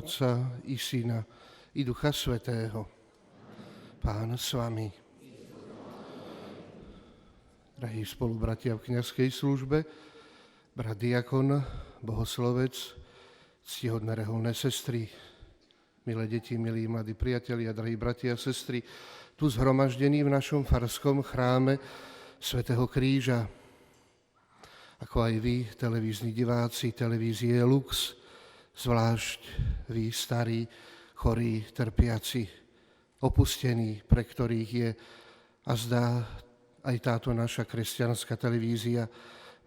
Otca i Syna i Ducha Svätého. Pán s vami. Drahí spolubratia v kňazskej službe, brat diakon, bohoslovec, ctihodné reholné sestry, milé deti, milí mladí priatelia, drahí bratia a sestry, tu zhromaždení v našom farskom chráme Svätého Kríža, ako aj vy, televízni diváci, televízie Lux, zvlášť vy, starí, chorí, trpiaci, opustení, pre ktorých je a zdá aj táto naša kresťanská televízia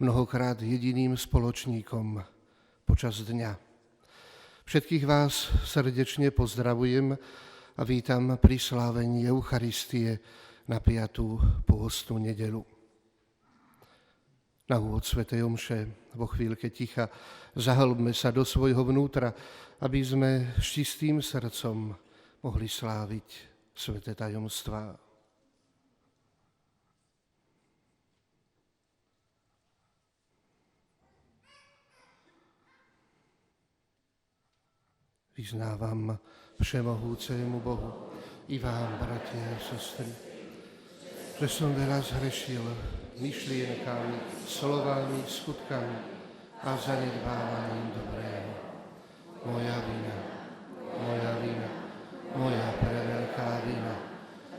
mnohokrát jediným spoločníkom počas dňa. Všetkých vás srdečne pozdravujem a vítam pri slávení Eucharistie na 5. pôstnu nedeľu. Na úvod svätej omše, vo chvíľke ticha, zahlbme sa do svojho vnútra, aby sme s čistým srdcom mohli sláviť sväté tajomstvá. Vyznávam všemohúcemu Bohu i vám, bratia a sestry, že som veľa zhrešil myšlienkami, slovami, skutkami a zanedbávaním dobrého. Moja vina, moja preveľká vina.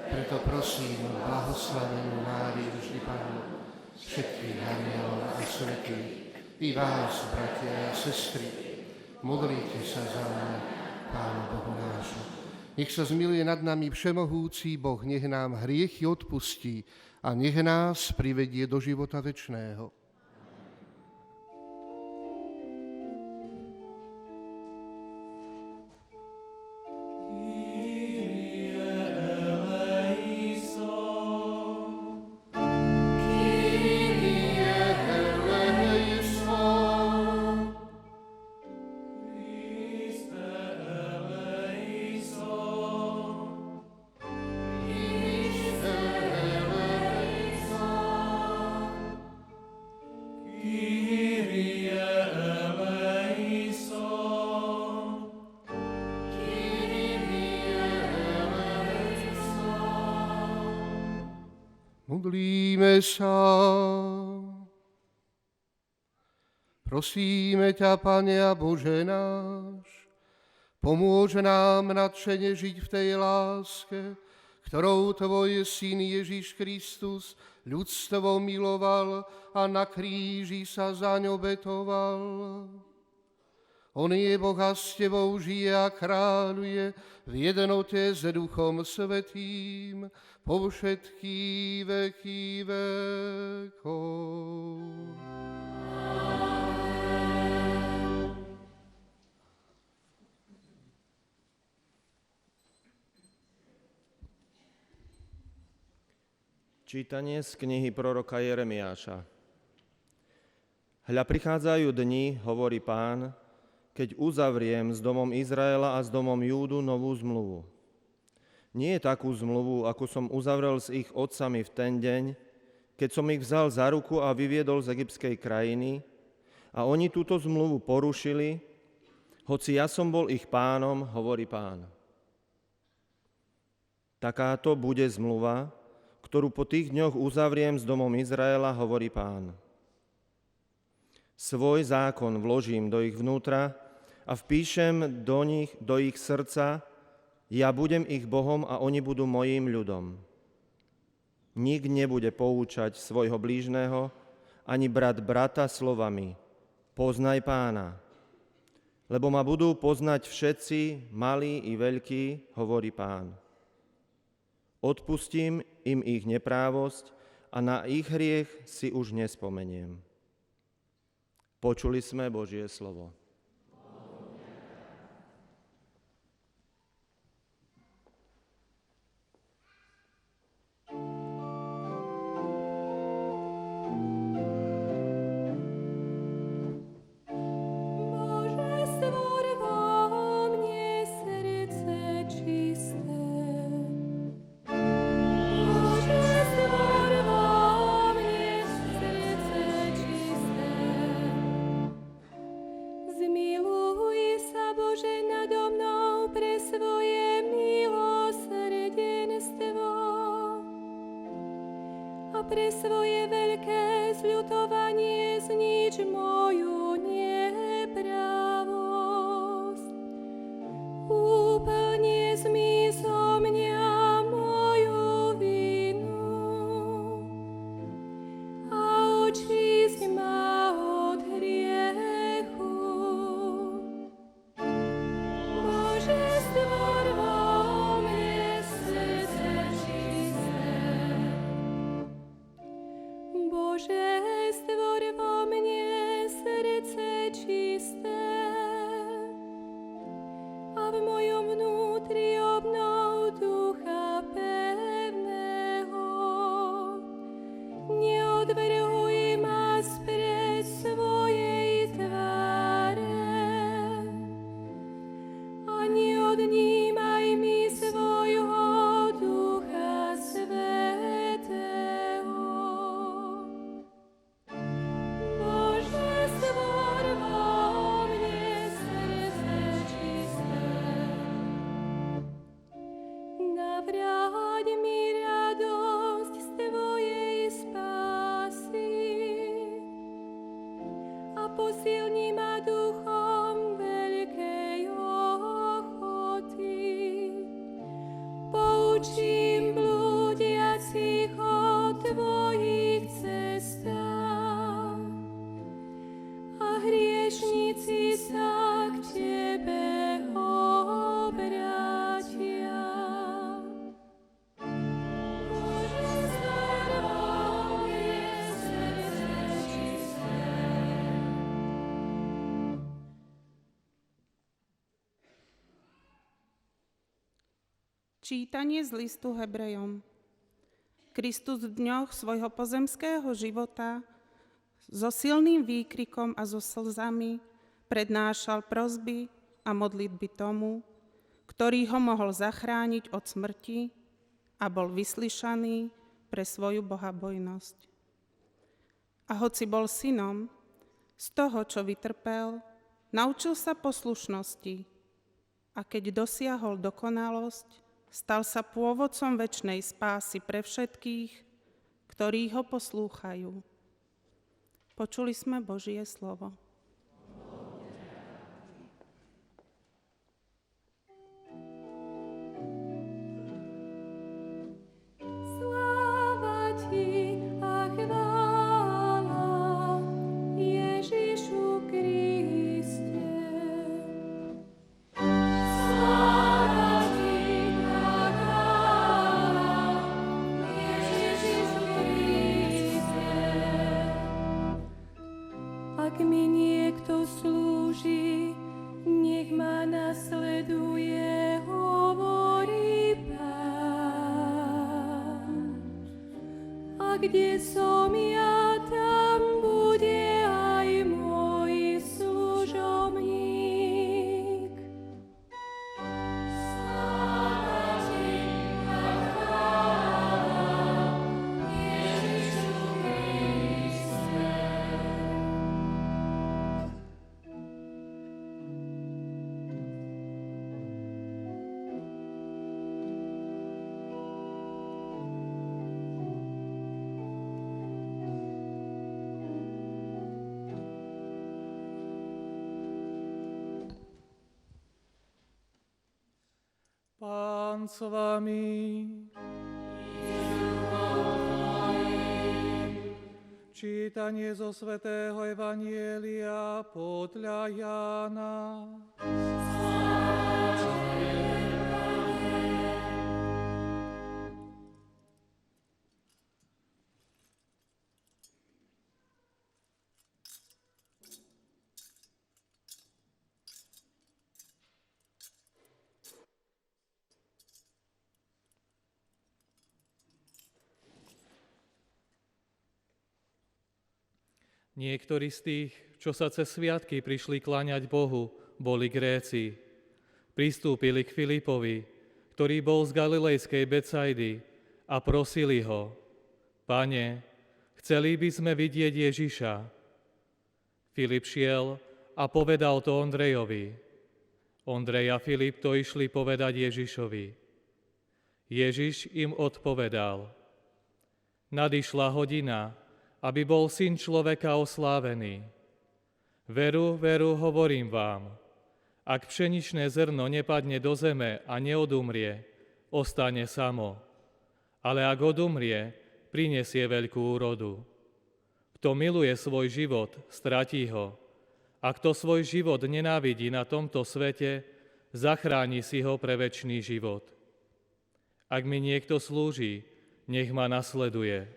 Preto prosím blahoslavenú Máriu vždy Pannu, všetkých anielov a svätých, i vás, bratia a sestry, modlite sa za mňa, Pánu Bohu nášu. Nech sa zmiluje nad nami všemohúci Boh, nech nám hriechy odpustí a nech nás privedie do života večného. Modlíme sa. Prosíme ťa, Pane a Bože náš, pomôž nám nadšene žiť v tej láske, ktorou tvoj Syn Ježiš Kristus ľudstvo miloval a na kríži sa zaň obetoval. On je Boh a s tebou žije a kráľuje v jednote s Duchom Svätým po všetky veky vekov. Čítanie z knihy proroka Jeremiáša. Hľa, prichádzajú dni, hovorí Pán, keď uzavriem s domom Izraela a s domom Júdu novú zmluvu. Nie je takú zmluvu, ako som uzavrel s ich otcami v ten deň, keď som ich vzal za ruku a vyviedol z egyptskej krajiny a oni túto zmluvu porušili, hoci ja som bol ich pánom, hovorí Pán. Takáto bude zmluva, ktorú po tých dňoch uzavriem s domom Izraela, hovorí Pán. Svoj zákon vložím do ich vnútra a vpíšem do ich srdca, ja budem ich Bohom a oni budú mojím ľudom. Nik nebude poučať svojho blížneho, ani brat brata slovami, poznaj Pána. Lebo ma budú poznať všetci, malí i veľkí, hovorí Pán. Odpustím im ich neprávosť a na ich hriech si už nespomeniem. Počuli sme Božie slovo. Z pre svoje veľké zľutovanie znič moju nepravosť. Úplne zmij zo mňa moju vinu a očisť ma od hriechu. Bože, stvor vo mne srdce čisté. Bože, stvor vo mne srdce čisté a v mojom vnútri obnov ducha pevného. Neodvrhuj ma spred svojej tváre a neodnímaj mi svojho Ducha Svätého. Bože, stvor vo mne srdce čisté. Navráť mi radosť z Tvojej spásy a posilni ma duchom veľkej ochoty. Poučím blúdiacich o Tvojich cestách a hriešnici sa k Tebe obrátia. Bože, stvor vo mne srdce čisté. Čítanie z listu Hebrejom. Kristus v dňoch svojho pozemského života so silným výkrikom a so slzami prednášal prosby a modlitby tomu, ktorý ho mohol zachrániť od smrti a bol vyslyšaný pre svoju bohabojnosť. A hoci bol synom, z toho, čo vytrpel, naučil sa poslušnosti a keď dosiahol dokonalosť, stal sa pôvodcom večnej spásy pre všetkých, ktorí ho poslúchajú. Počuli sme Božie slovo. Sláva Ti a chvála Ježišu Kriste. Sláva Ti a chvála Ježišu Kriste. Ak mi niekto slúži, nech ma nasleduje, hovorí Pán. A kde som ja, tam bude aj môj služobník. Sláva Ti a chvála Ježišu Kriste. Pán s vami. Čítanie zo svätého Evanjelia podľa Jána. Niektorí z tých, čo sa cez sviatky prišli kláňať Bohu, boli Gréci. Pristúpili k Filipovi, ktorý bol z galilejskej Betsaidy, a prosili ho: Pane, chceli by sme vidieť Ježiša. Filip šiel a povedal to Ondrejovi. Ondrej a Filip to išli povedať Ježišovi. Ježiš im odpovedal: Nadišla hodina, aby bol Syn človeka oslávený. Veru, veru, hovorím vám, ak pšeničné zrno nepadne do zeme a neodumrie, ostane samo. Ale ak odumrie, prinesie veľkú úrodu. Kto miluje svoj život, stratí ho. A kto svoj život nenávidí na tomto svete, zachráni si ho pre večný život. Ak mi niekto slúži, nech ma nasleduje.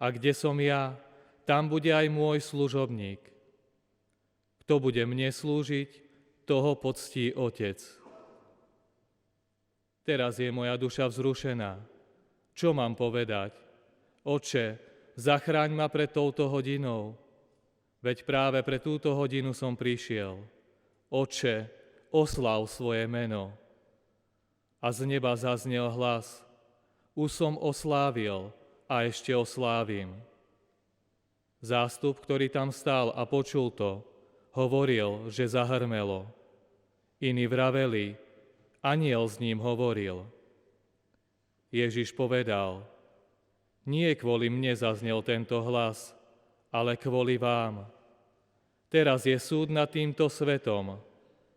A kde som ja, tam bude aj môj služobník. Kto bude mne slúžiť, toho poctí Otec. Teraz je moja duša vzrušená. Čo mám povedať? Otče, zachráň ma pred touto hodinou. Veď práve pre túto hodinu som prišiel. Otče, osláv svoje meno. A z neba zaznel hlas. Už som oslávil a ešte oslávim. Zástup, ktorý tam stál a počul to, hovoril, že zahrmelo. Iní vraveli, anjel s ním hovoril. Ježiš povedal, nie kvôli mne zaznel tento hlas, ale kvôli vám. Teraz je súd nad týmto svetom.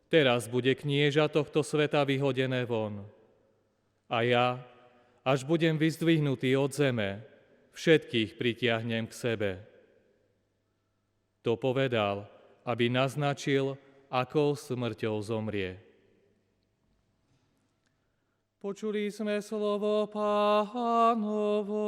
Teraz bude knieža tohto sveta vyhodené von. A ja, až budem vyzdvihnutý od zeme, všetkých pritiahnem k sebe. To povedal, aby naznačil, akou smrťou zomrie. Počuli sme slovo Pánovo.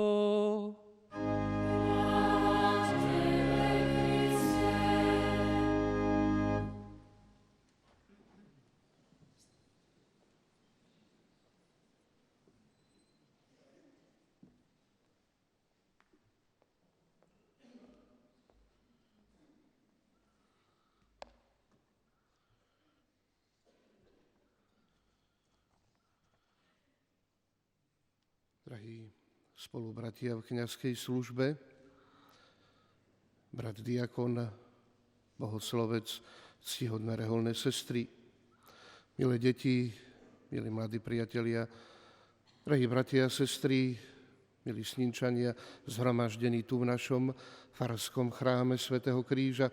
Drahí spolubratia v kňazskej službe, brat diakon, bohoslovec, ctihodné reholné sestry, milé deti, milí mladí priatelia, drahí bratia a sestry, milí Snínčania, zhromaždení tu v našom farskom chráme svätého Kríža,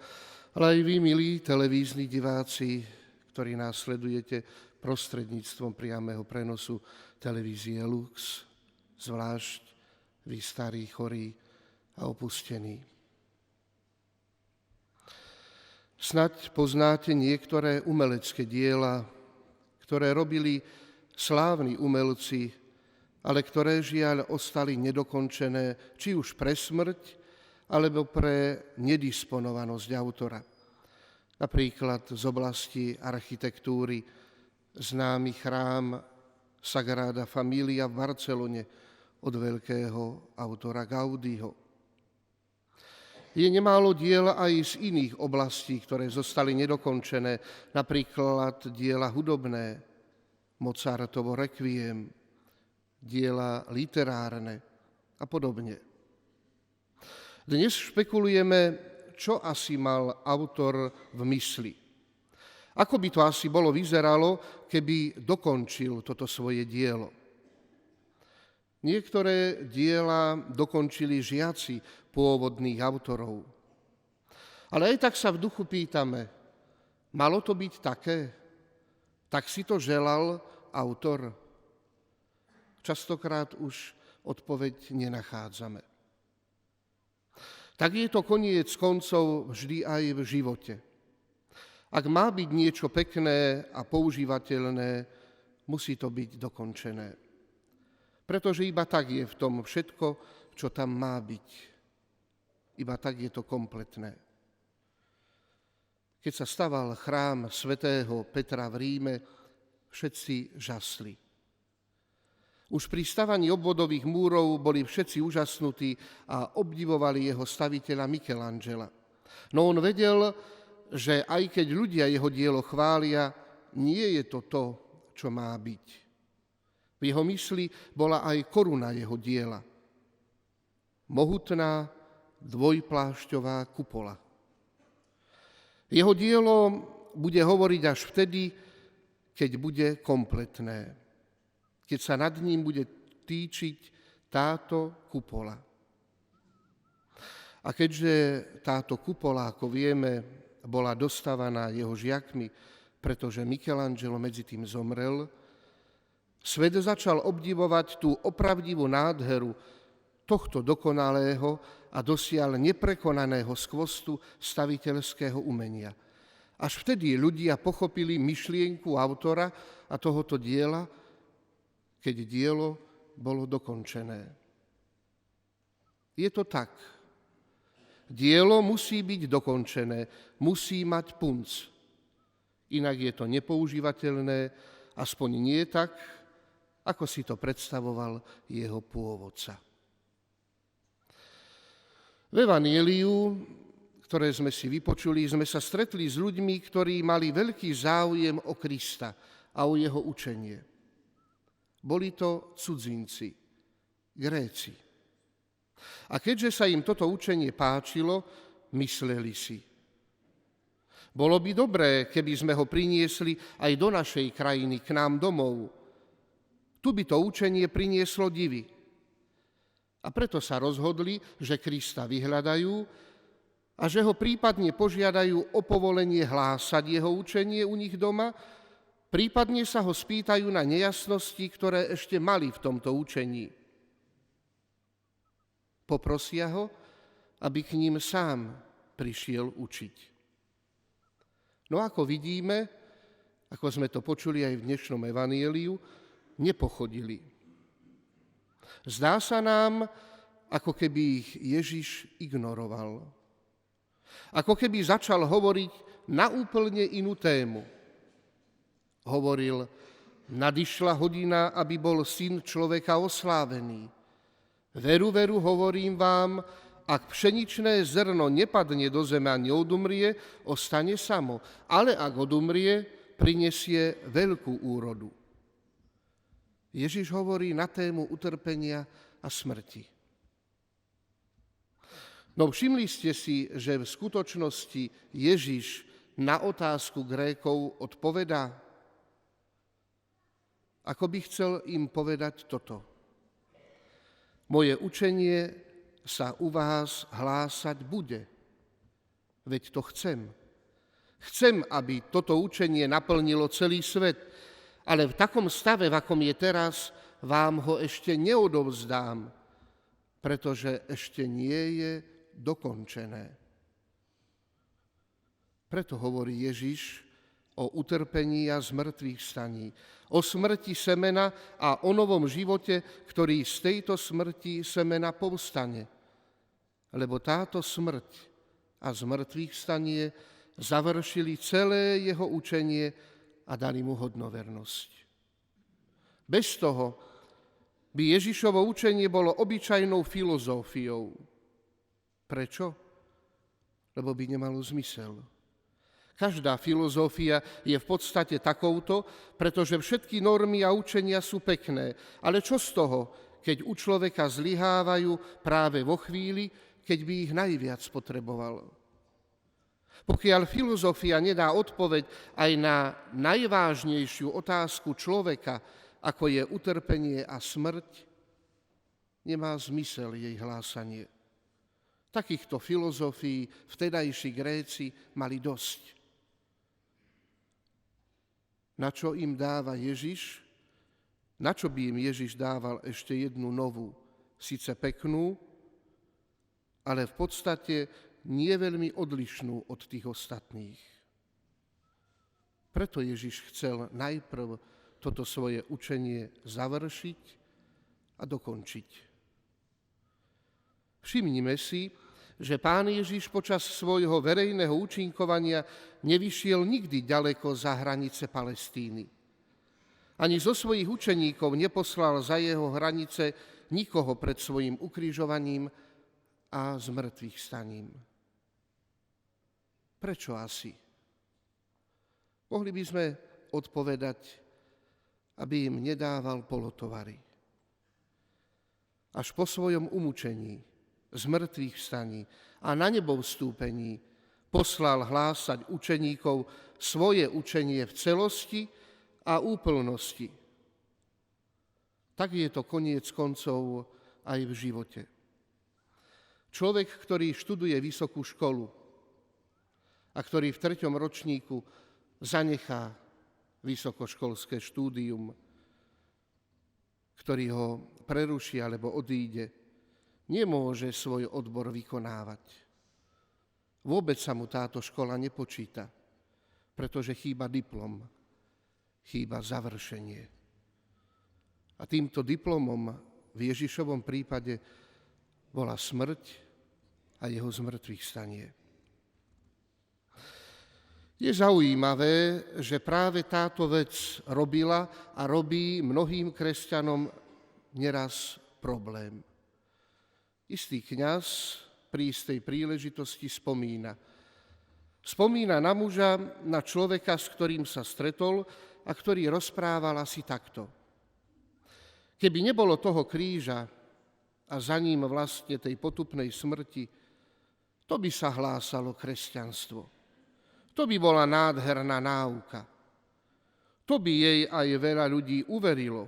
ale aj vy, milí televízni diváci, ktorí nás sledujete prostredníctvom priameho prenosu televízie Lux, zvlášť vy starí, chorí a opustení. Snaď poznáte niektoré umelecké diela, ktoré robili slávni umelci, ale ktoré žiaľ ostali nedokončené, či už pre smrť, alebo pre nedisponovanosť autora. Napríklad z oblasti architektúry známy chrám Sagrada Familia v Barcelone od veľkého autora Gaudiho. Je nemálo diel aj z iných oblastí, ktoré zostali nedokončené, napríklad diela hudobné, Mozartovo Requiem, diela literárne a podobne. Dnes špekulujeme, čo asi mal autor v mysli. Ako by to asi bolo vyzeralo, keby dokončil toto svoje dielo. Niektoré diela dokončili žiaci pôvodných autorov. Ale aj tak sa v duchu pýtame, malo to byť také? Tak si to želal autor? Častokrát už odpoveď nenachádzame. Tak je to koniec koncov vždy aj v živote. Ak má byť niečo pekné a používateľné, musí to byť dokončené. Pretože iba tak je v tom všetko, čo tam má byť. Iba tak je to kompletné. Keď sa staval chrám svätého Petra v Ríme, všetci žasli. Už pri stavaní obvodových múrov boli všetci úžasnutí a obdivovali jeho staviteľa Michelangela. No on vedel, že aj keď ľudia jeho dielo chvália, nie je to to, čo má byť. V jeho mysli bola aj koruna jeho diela. Mohutná dvojplášťová kupola. Jeho dielo bude hovoriť až vtedy, keď bude kompletné. Keď sa nad ním bude týčiť táto kupola. A keďže táto kupola, ako vieme, bola dostávaná jeho žiakmi, pretože Michelangelo medzi tým zomrel, svet začal obdivovať tú opravdivú nádheru tohto dokonalého a dosiaľ neprekonaného skvostu staviteľského umenia. Až vtedy ľudia pochopili myšlienku autora a tohoto diela, keď dielo bolo dokončené. Je to tak. Dielo musí byť dokončené, musí mať punc. Inak je to nepoužívateľné, aspoň nie tak, ako si to predstavoval jeho pôvodca. V Evanjeliu, ktoré sme si vypočuli, sme sa stretli s ľuďmi, ktorí mali veľký záujem o Krista a o jeho učenie. Boli to cudzinci, Gréci. A keďže sa im toto učenie páčilo, mysleli si: bolo by dobré, keby sme ho priniesli aj do našej krajiny, k nám domov. Tu by to učenie prinieslo divy. A preto sa rozhodli, že Krista vyhľadajú a že ho prípadne požiadajú o povolenie hlásať jeho učenie u nich doma, prípadne sa ho spýtajú na nejasnosti, ktoré ešte mali v tomto učení. Poprosia ho, aby k ním sám prišiel učiť. No ako vidíme, ako sme to počuli aj v dnešnom evanjeliu, nepochodili. Zdá sa nám, ako keby ich Ježiš ignoroval. Ako keby začal hovoriť na úplne inú tému. Hovoril: nadišla hodina, aby bol syn človeka oslávený. Veru, veru, hovorím vám, ak pšeničné zrno nepadne do zeme a neodumrie, ostane samo. Ale ak odumrie, prinesie veľkú úrodu. Ježiš hovorí na tému utrpenia a smrti. No všimli ste si, že v skutočnosti Ježiš na otázku Grékov odpovedá? Ako by chcel im povedať toto: moje učenie sa u vás hlásať bude, veď to chcem. Chcem, aby toto učenie naplnilo celý svet, ale v takom stave, v akom je teraz, vám ho ešte neodovzdám, pretože ešte nie je dokončené. Preto hovorí Ježiš o utrpení a zmrtvých staní, o smrti semena a o novom živote, ktorý z tejto smrti semena povstane. Lebo táto smrť a zmrtvých stanie završili celé jeho učenie a dali mu hodnovernosť. Bez toho by Ježišovo učenie bolo obyčajnou filozofiou. Prečo? Lebo by nemalo zmysel. Každá filozofia je v podstate takouto, pretože všetky normy a učenia sú pekné. Ale čo z toho, keď u človeka zlyhávajú práve vo chvíli, keď by ich najviac potreboval? Pokiaľ filozofia nedá odpoveď aj na najvážnejšiu otázku človeka, ako je utrpenie a smrť, nemá zmysel jej hlásanie. Takýchto filozofií vtedajší Gréci mali dosť. Na čo im dáva Ježiš? Na čo by im Ježiš dával ešte jednu novú, síce peknú, ale v podstate nie veľmi odlišnú od tých ostatných. Preto Ježiš chcel najprv toto svoje učenie završiť a dokončiť. Všimnime si, že Pán Ježiš počas svojho verejného účinkovania nevyšiel nikdy ďaleko za hranice Palestíny. Ani zo svojich učeníkov neposlal za jeho hranice nikoho pred svojim ukrižovaním a zmrtvých staním. Prečo asi? Mohli by sme odpovedať, aby im nedával polotovary. Až po svojom umúčení, zmrtvých vstaní a na nebo vstúpení poslal hlásať učeníkov svoje učenie v celosti a úplnosti. Tak je to koniec koncov aj v živote. Človek, ktorý študuje vysokú školu a ktorý v 3. ročníku zanechá vysokoškolské štúdium, ktorý ho preruší alebo odíde, nemôže svoj odbor vykonávať. Vôbec sa mu táto škola nepočíta, pretože chýba diplom, chýba završenie. A týmto diplomom v Ježišovom prípade bola smrť a jeho zmŕtvychvstanie. Je zaujímavé, že práve táto vec robila a robí mnohým kresťanom neraz problém. Istý kňaz pri istej príležitosti spomína. Spomína na muža, na človeka, s ktorým sa stretol a ktorý rozprával asi takto. Keby nebolo toho kríža a za ním vlastne tej potupnej smrti, to by sa hlásalo kresťanstvo. To by bola nádherná náuka. To by jej aj veľa ľudí uverilo.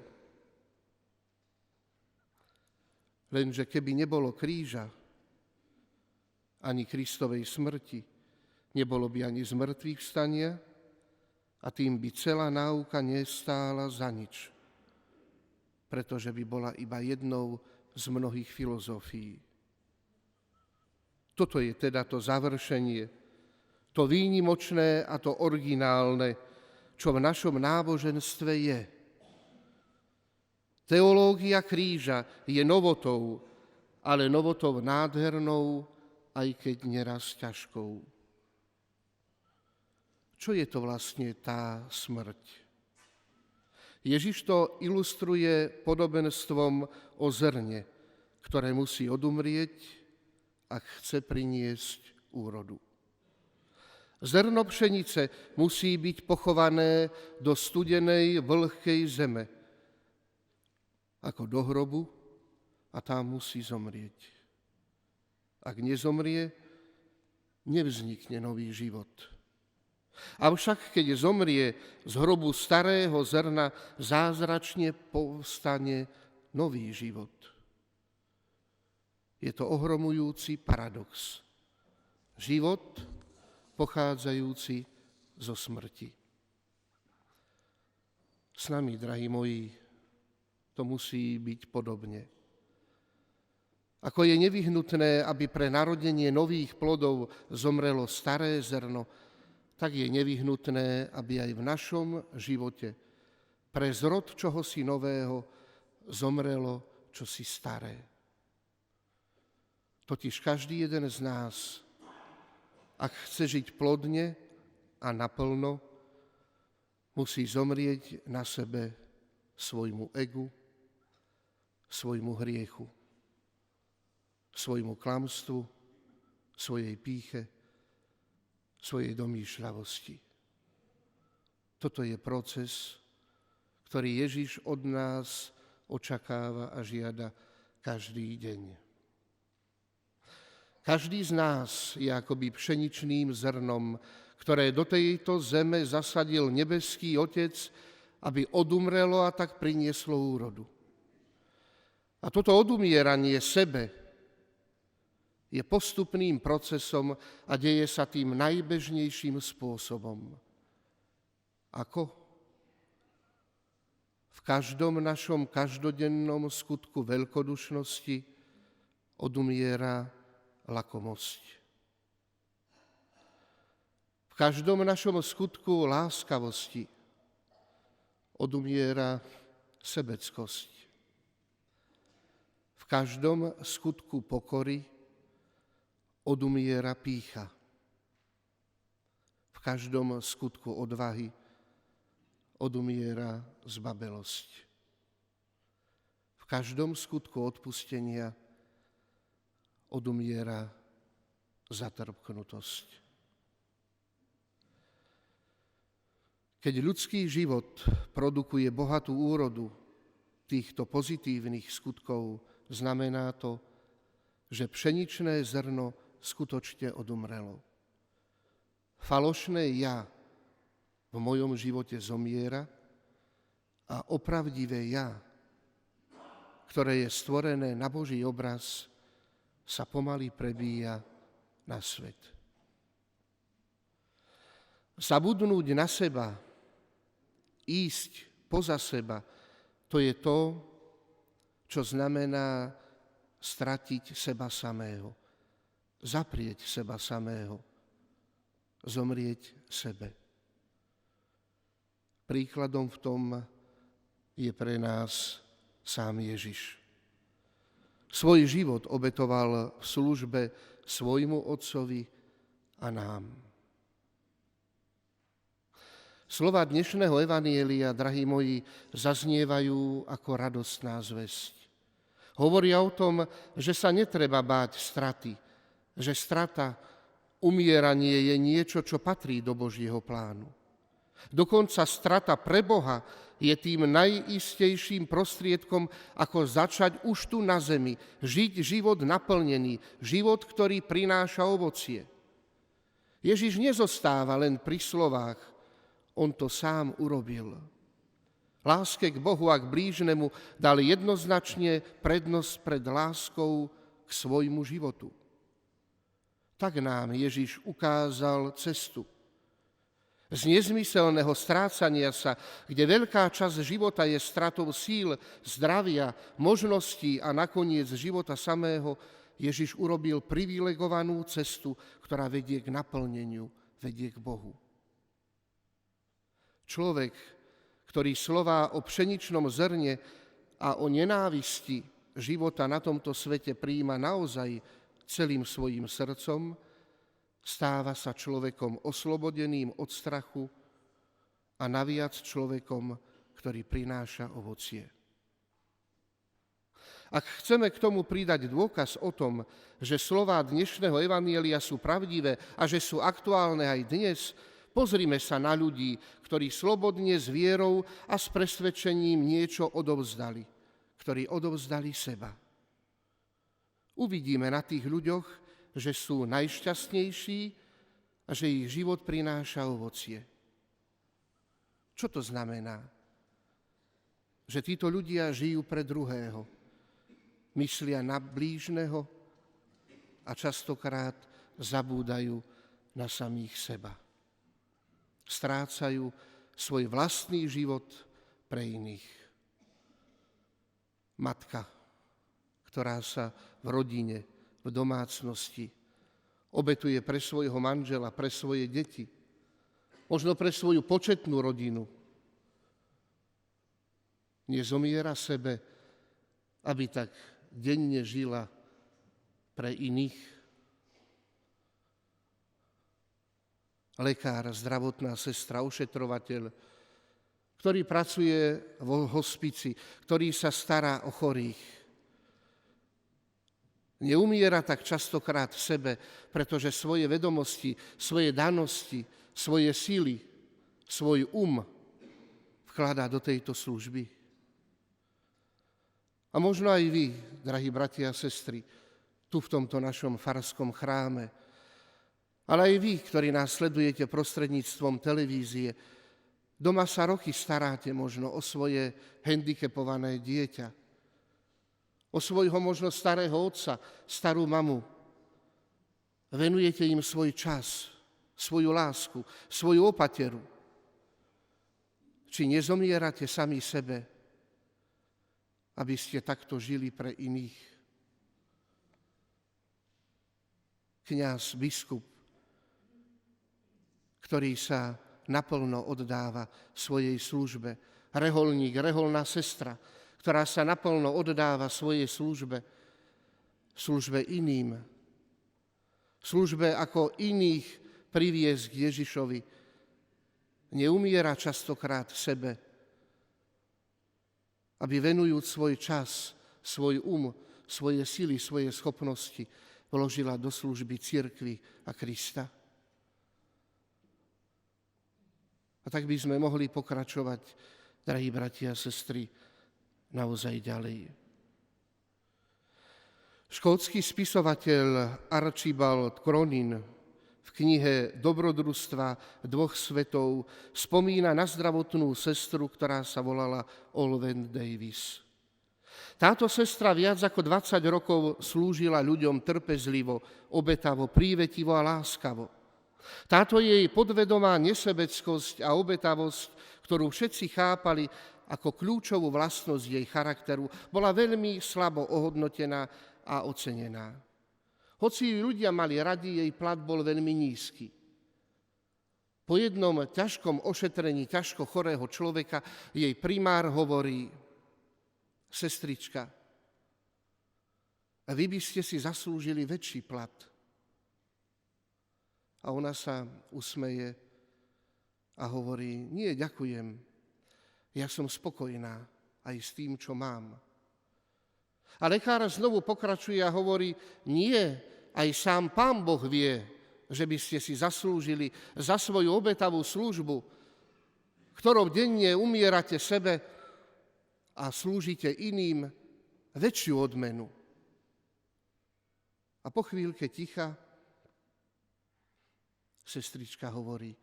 Lenže keby nebolo kríža, ani Kristovej smrti, nebolo by ani zmŕtvychvstania a tým by celá náuka nestála za nič, pretože by bola iba jednou z mnohých filozofií. Toto je teda to završenie, to výnimočné a to originálne, čo v našom náboženstve je. Teológia kríža je novotou, ale novotou nádhernou, aj keď neraz ťažkou. Čo je to vlastne tá smrť? Ježiš to ilustruje podobenstvom o zrne, ktoré musí odumrieť, ak chce priniesť úrodu. Zrno pšenice musí byť pochované do studenej, vlhkej zeme, ako do hrobu, a tam musí zomrieť. Ak nezomrie, nevznikne nový život. Avšak keď zomrie z hrobu starého zrna, zázračne povstane nový život. Je to ohromujúci paradox. Život pochádzajúci zo smrti. S nami, drahí moji, to musí byť podobne. Ako je nevyhnutné, aby pre narodenie nových plodov zomrelo staré zrno, tak je nevyhnutné, aby aj v našom živote pre zrod čohosi nového zomrelo čosi staré. Totiž každý jeden z nás, ak chce žiť plodne a naplno, musí zomrieť na sebe svojmu egu, svojmu hriechu, svojmu klamstvu, svojej pýche, svojej domýšľavosti. Toto je proces, ktorý Ježiš od nás očakáva a žiada každý deň. Každý z nás je akoby pšeničným zrnom, ktoré do tejto zeme zasadil nebeský Otec, aby odumrelo a tak prinieslo úrodu. A toto odumieranie sebe je postupným procesom a deje sa tým najbežnejším spôsobom. Ako? V každom našom každodennom skutku veľkodušnosti odumiera lakomosť. V každom našom skutku láskavosti odumiera sebeckosť. V každom skutku pokory odumiera pýcha. V každom skutku odvahy odumiera zbabelosť. V každom skutku odpustenia odumiera zatrpknutosť. Keď ľudský život produkuje bohatú úrodu týchto pozitívnych skutkov, znamená to, že pšeničné zrno skutočne odumrelo. Falošné ja v mojom živote zomiera a opravdivé ja, ktoré je stvorené na Boží obraz, sa pomaly prebíja na svet. Zabudnúť na seba, ísť poza seba, to je to, čo znamená stratiť seba samého, zaprieť seba samého, zomrieť sebe. Príkladom v tom je pre nás sám Ježiš. Svoj život obetoval v službe svojmu Otcovi a nám. Slova dnešného evanjelia, drahí moji, zaznievajú ako radostná zvesť. Hovoria o tom, že sa netreba báť straty, že strata, umieranie je niečo, čo patrí do Božieho plánu. Dokonca strata pre Boha je tým najistejším prostriedkom, ako začať už tu na zemi, žiť život naplnený, život, ktorý prináša ovocie. Ježiš nezostáva len pri slovách, on to sám urobil. Láske k Bohu a k blížnemu dal jednoznačne prednosť pred láskou k svojmu životu. Tak nám Ježiš ukázal cestu. Z nezmyselného strácania sa, kde veľká časť života je stratou síl, zdravia, možností a nakoniec života samého, Ježiš urobil privilegovanú cestu, ktorá vedie k naplneniu, vedie k Bohu. Človek, ktorý slová o pšeničnom zrne a o nenávisti života na tomto svete prijíma naozaj celým svojím srdcom, stáva sa človekom oslobodeným od strachu a naviac človekom, ktorý prináša ovocie. Ak chceme k tomu pridať dôkaz o tom, že slová dnešného evanjelia sú pravdivé a že sú aktuálne aj dnes, pozrime sa na ľudí, ktorí slobodne s vierou a s presvedčením niečo odovzdali, ktorí odovzdali seba. Uvidíme na tých ľuďoch, že sú najšťastnejší a že ich život prináša ovocie. Čo to znamená? Že títo ľudia žijú pre druhého, myslia na blížneho a častokrát zabúdajú na samých seba. Strácajú svoj vlastný život pre iných. Matka, ktorá sa v rodine, v domácnosti obetuje pre svojho manžela, pre svoje deti, možno pre svoju početnú rodinu, nezomiera sebe, aby tak denne žila pre iných. Lekár, zdravotná sestra, ošetrovateľ, ktorý pracuje vo hospici, ktorý sa stará o chorých. Neumiera tak častokrát v sebe, pretože svoje vedomosti, svoje danosti, svoje síly, svoj vkladá do tejto služby. A možno aj vy, drahí bratia a sestry, tu v tomto našom farskom chráme, ale aj vy, ktorí nás sledujete prostredníctvom televízie, doma sa roky staráte možno o svoje handicapované dieťa, o svojho možno starého otca, starú mamu. Venujete im svoj čas, svoju lásku, svoju opateru. Či nezomierate sami sebe, aby ste takto žili pre iných? Kňaz, biskup, ktorý sa naplno oddáva svojej službe, reholník, reholná sestra, ktorá sa naplno oddáva svojej službe iným, službe ako iných priviesť k Ježišovi, neumiera častokrát v sebe, aby venujúc svoj čas, svoj svoje sily, svoje schopnosti vložila do služby cirkvi a Krista. A tak by sme mohli pokračovať, drahí bratia a sestry, naozaj ďalej. Škótsky spisovateľ Archibald Cronin v knihe Dobrodružstva dvoch svetov spomína na zdravotnú sestru, ktorá sa volala Olwen Davis. Táto sestra viac ako 20 rokov slúžila ľuďom trpezlivo, obetavo, prívetivo a láskavo. Táto jej podvedomá nesebeckosť a obetavosť, ktorú všetci chápali ako kľúčovú vlastnosť jej charakteru, bola veľmi slabo ohodnotená a ocenená. Hoci ľudia mali radi, jej plat bol veľmi nízky. Po jednom ťažkom ošetrení ťažko chorého človeka jej primár hovorí: sestrička, vy by ste si zaslúžili väčší plat. A ona sa usmeje a hovorí: nie, ďakujem, ja som spokojná aj s tým, čo mám. A lekár znovu pokračuje a hovorí: nie, aj sám Pán Boh vie, že by ste si zaslúžili za svoju obetavú službu, ktorou denne umierate sebe a slúžite iným, väčšiu odmenu. A po chvíľke ticha sestrička hovorí: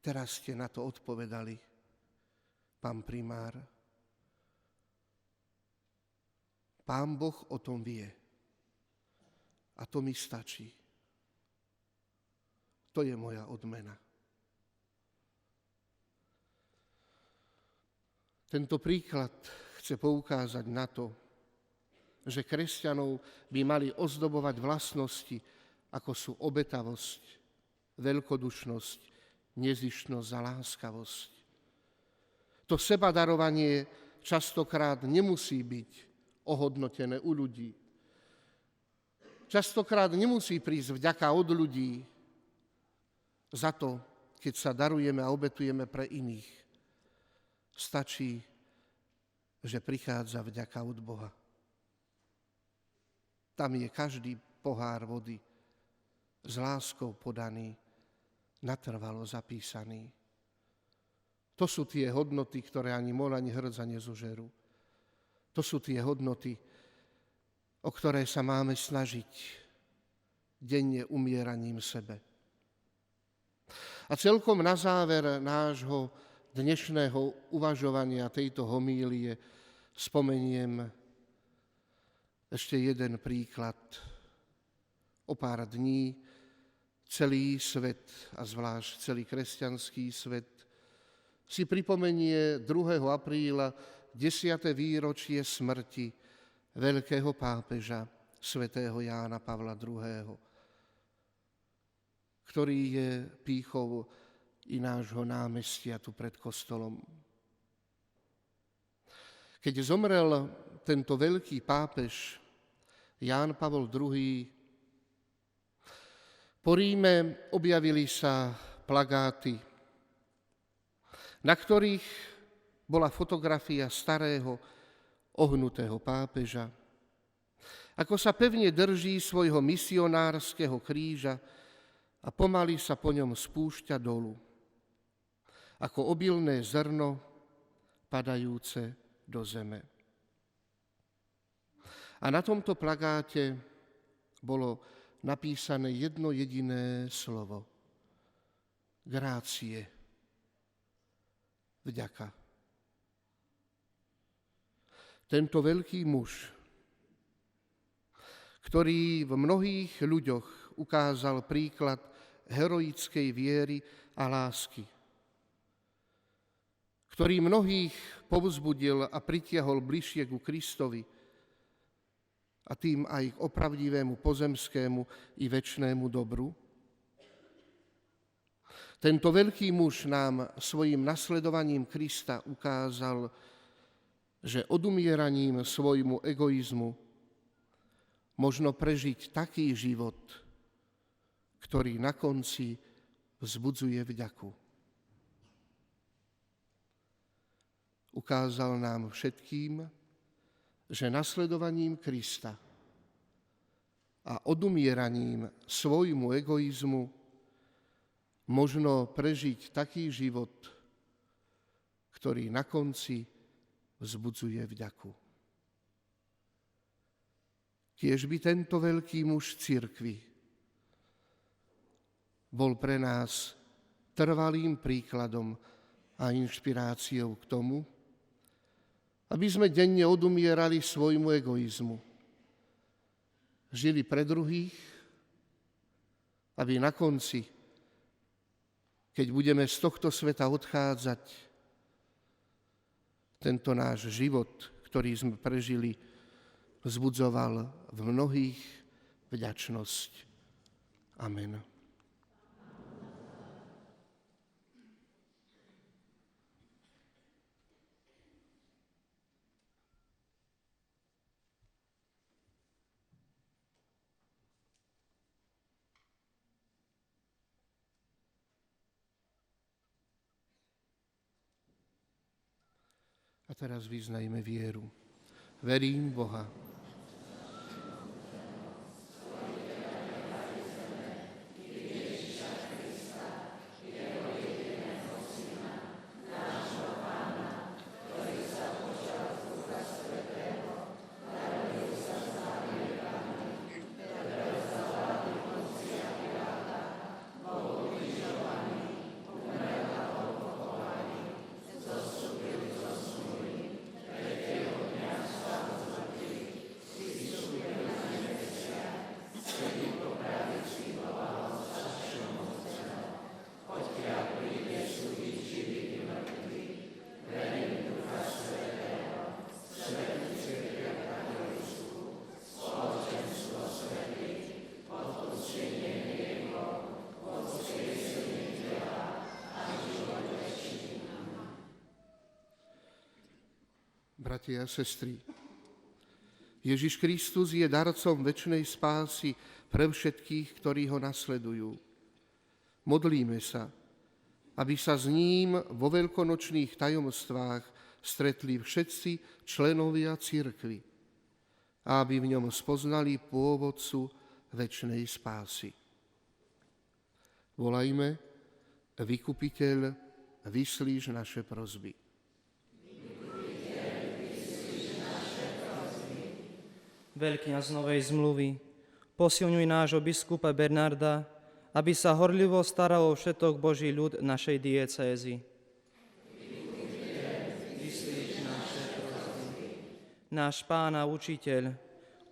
teraz ste na to odpovedali, pán primár. Pán Boh o tom vie. A to mi stačí. To je moja odmena. Tento príklad chce poukázať na to, že kresťanov by mali ozdobovať vlastnosti, ako sú obetavosť, veľkodušnosť, nezištnosť a láskavosť. To sebadarovanie častokrát nemusí byť ohodnotené u ľudí. Častokrát nemusí prísť vďaka od ľudí za to, keď sa darujeme a obetujeme pre iných. Stačí, že prichádza vďaka od Boha. Tam je každý pohár vody s láskou podaný, natrvalo zapísaný. To sú tie hodnoty, ktoré ani mor, ani hrdza nezožerú. To sú tie hodnoty, o ktoré sa máme snažiť denne umieraním sebe. A celkom na záver nášho dnešného uvažovania tejto homílie spomeniem ešte jeden príklad. O pár dní celý svet, a zvlášť celý kresťanský svet, si pripomenie 2. apríla 10. výročie smrti veľkého pápeža svätého Jána Pavla II., ktorý je pýchou i nášho námestia tu pred kostolom. Keď zomrel tento veľký pápež Ján Pavol II, po Ríme objavili sa plagáty, na ktorých bola fotografia starého, ohnutého pápeža, ako sa pevne drží svojho misionárskeho kríža a pomaly sa po ňom spúšťa dolu, ako obilné zrno padajúce do zeme. A na tomto plagáte bolo napísané jedno jediné slovo: grácie, vďaka. Tento veľký muž, ktorý v mnohých ľuďoch ukázal príklad heroickej viery a lásky, ktorý mnohých povzbudil a pritiahol bližšie ku Kristovi a tým aj k opravdivému pozemskému i večnému dobru. Tento veľký muž nám svojim nasledovaním Krista ukázal, že odumieraním svojmu egoizmu možno prežiť taký život, ktorý na konci vzbudzuje vďaku. Ukázal nám všetkým, že nasledovaním Krista a odumieraním svojmu egoizmu možno prežiť taký život, ktorý na konci vzbudzuje vďaku. Kiež by tento veľký muž cirkvi bol pre nás trvalým príkladom a inšpiráciou k tomu, aby sme denne odumierali svojmu egoizmu. Žili pre druhých, aby na konci, keď budeme z tohto sveta odchádzať, tento náš život, ktorý sme prežili, vzbudzoval v mnohých vďačnosť. Amen. A teraz vyznajme vieru. Verím v Boha. Bratia a sestry, Ježiš Kristus je darcom večnej spásy pre všetkých, ktorí ho nasledujú. Modlíme sa, aby sa s ním vo veľkonočných tajomstvách stretli všetci členovia cirkvi a aby v ňom spoznali pôvodcu večnej spásy. Volajme, Vykupiteľ, vyslíš naše prosby. Veľkňaz novej zmluvy, posilňuj nášho biskupa Bernarda, aby sa horlivo staral o všetok Boží ľud našej diecézy. Náš Pán a Učiteľ,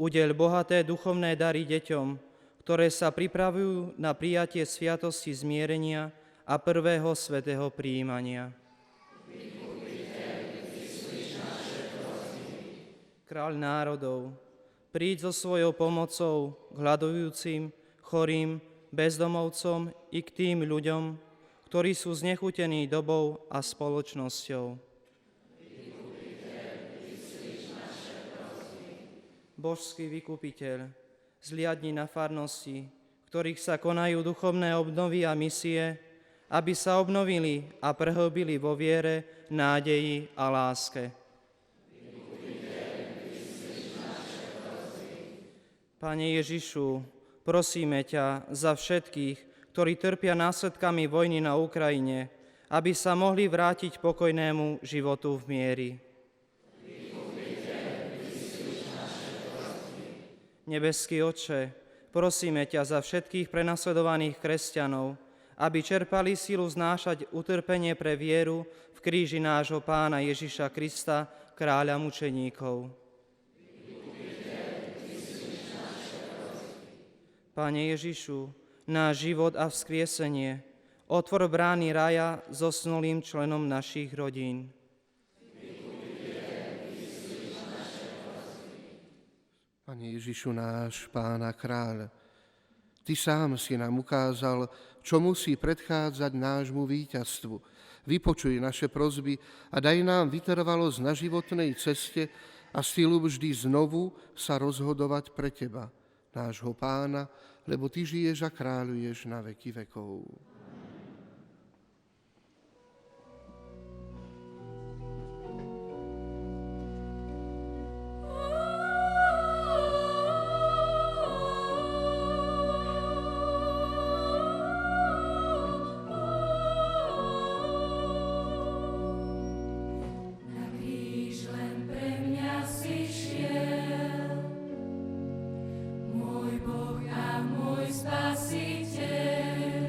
udeľ bohaté duchovné dary deťom, ktoré sa pripravujú na prijatie sviatosti zmierenia a prvého svätého prijímania. Kráľ národov, príď so svojou pomocou k hľadujúcim, chorým, bezdomovcom i k tým ľuďom, ktorí sú znechutení dobou a spoločnosťou. Božský vykupiteľ, zliadni na farnosti, v ktorých sa konajú duchovné obnovy a misie, aby sa obnovili a prehlbili vo viere, nádeji a láske. Pane Ježišu, prosíme ťa za všetkých, ktorí trpia následkami vojny na Ukrajine, aby sa mohli vrátiť pokojnému životu v miery. Nebeský Otče, prosíme ťa za všetkých prenasledovaných kresťanov, aby čerpali silu znášať utrpenie pre vieru v kríži nášho Pána Ježiša Krista, kráľa mučeníkov. Pane Ježišu, náš život a vzkriesenie, otvor brány raja zosnulým členom našich rodín. Pane Ježišu, náš Pán a kráľ, Ty sám si nám ukázal, čo musí predchádzať nášmu víťazstvu. Vypočuj naše prosby a daj nám vytrvalosť na životnej ceste a silu vždy znovu sa rozhodovať pre Teba, nášho Pána, lebo Ty žiješ a kráľuješ na veky vekov. Môj Boh a môj Spasiteľ,